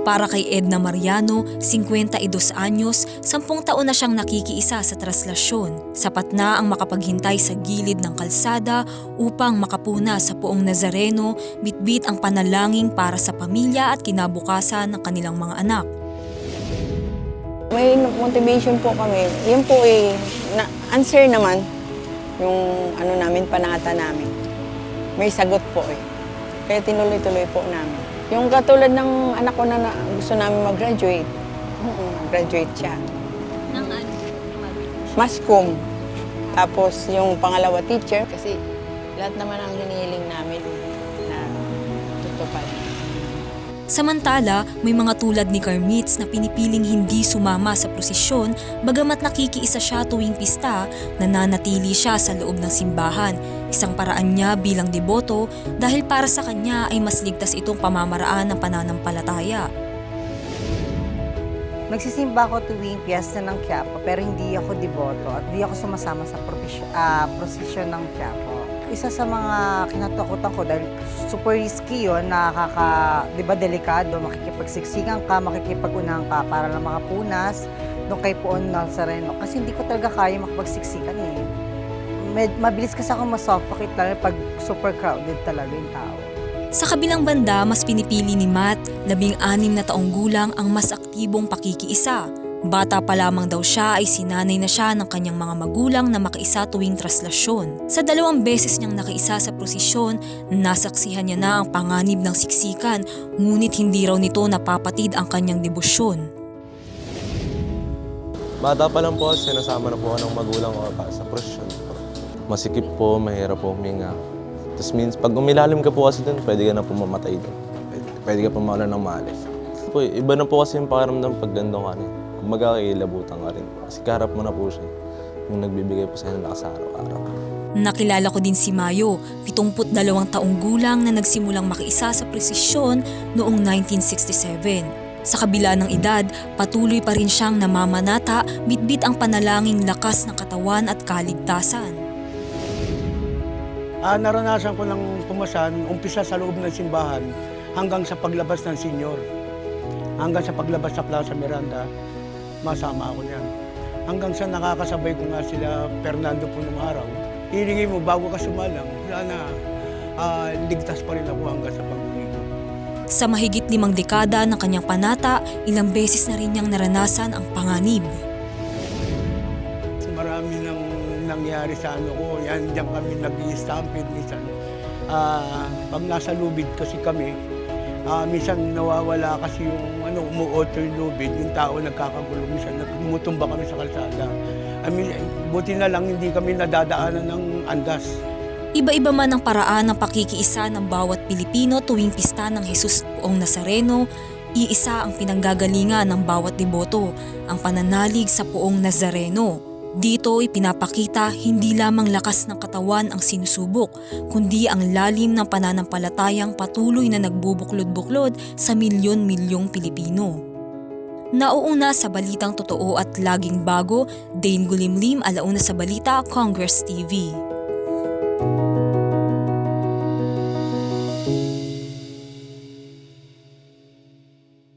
Para kay Edna Mariano, 52 anyos, 10 taon na siyang nakikiisa sa traslasyon. Sapat na ang makapaghintay sa gilid ng kalsada upang makapuna sa Poong Nazareno, bitbit ang panalangin para sa pamilya at kinabukasan ng kanilang mga anak. May motivation po kami. Yun po answer naman yung namin, panata namin. May sagot po Kaya tinuloy-tuloy po namin. Yung katulad ng anak ko na gusto namin mag-graduate. Mag-graduate siya. Ng ano? Mascom. Tapos yung pangalawa teacher. Kasi lahat naman ang hinihiling namin na tutupad. Samantala, may mga tulad ni Carmits na pinipiling hindi sumama sa prosesyon bagamat nakikiisa siya tuwing pista, nananatili siya sa loob ng simbahan. Isang paraan niya bilang deboto dahil para sa kanya ay mas ligtas itong pamamaraan ng pananampalataya. Nagsisimba ako tuwing piyesta ng Quiapo pero hindi ako deboto at hindi ako sumasama sa prosesyon ng Quiapo. Isa sa mga kinatakutan ko dahil super risky yun, delikado, makikipagsiksikan ka, makikipagunahan ka para lang makapunas doon kay Poong Nazareno. Kasi hindi ko talaga kaya makipagsiksikan Mabilis kasi ako masuffocate lalo pag super crowded talaga yung tao. Sa kabilang banda, mas pinipili ni Matt, 16 na taong gulang ang mas aktibong pakikiisa. Bata pa lamang daw siya ay sinanay na siya ng kanyang mga magulang na makaisa tuwing traslasyon. Sa 2 beses niyang nakaisa sa prosesyon, nasaksihan niya na ang panganib ng siksikan, ngunit hindi raw nito napapatid ang kanyang debosyon. Bata pa lang po, sinasama na po ng magulang ko sa prosesyon. Masikip po, mahirap po huminga. Tapos pag umilalim ka po kasi dun, pwede ka na po mamatay dun. Pwede ka po mawala ng malis. Iba na po kasi yung pakiramdam pag gandong ka rin. Kumbaga kilabutan ka rin. Kasi kaharap mo na po siya. Yung nagbibigay po sa'yo ng lakas araw-araw. Nakilala ko din si Mayo, 72 taong gulang na nagsimulang makiisa sa prosesyon noong 1967. Sa kabila ng edad, patuloy pa rin siyang namamanata, bitbit ang panalangin lakas ng katawan at kaligtasan. Naranasan ko ng pumasan, umpisa sa loob ng simbahan hanggang sa paglabas ng senyor. Hanggang sa paglabas sa Plaza Miranda, masama ako niyan. Hanggang sa nakakasabay ko nga sila Fernando po ng araw. Hilingin mo bago ka sumalang, sana ligtas pa rin ako hanggang sa pag-uwi ko. Sa mahigit 5 dekada ng kanyang panata, ilang beses na rin niyang naranasan ang panganib. Marami nang nangyari sa ko, diyan kami nag-i-stampede minsan. Pag nasa lubid kasi kami, minsan nawawala kasi yung umuotro yung lubid, yung tao nagkakagulo, minsan tumutumba kami sa kalsada. Buti na lang hindi kami nadadaanan ng andas. Iba-iba man ang paraan ng pakikiisa ng bawat Pilipino tuwing pista ng Jesus Poong Nazareno, iisa ang pinanggagalingan ng bawat deboto, ang pananalig sa Poong Nazareno. Dito ipinapakita hindi lamang lakas ng katawan ang sinusubok, kundi ang lalim ng pananampalatayang patuloy na nagbubuklod-buklod sa milyon-milyong Pilipino. Nauuna sa Balitang Totoo at Laging Bago, Dane Gulimlim, Alauna sa Balita, Congress TV.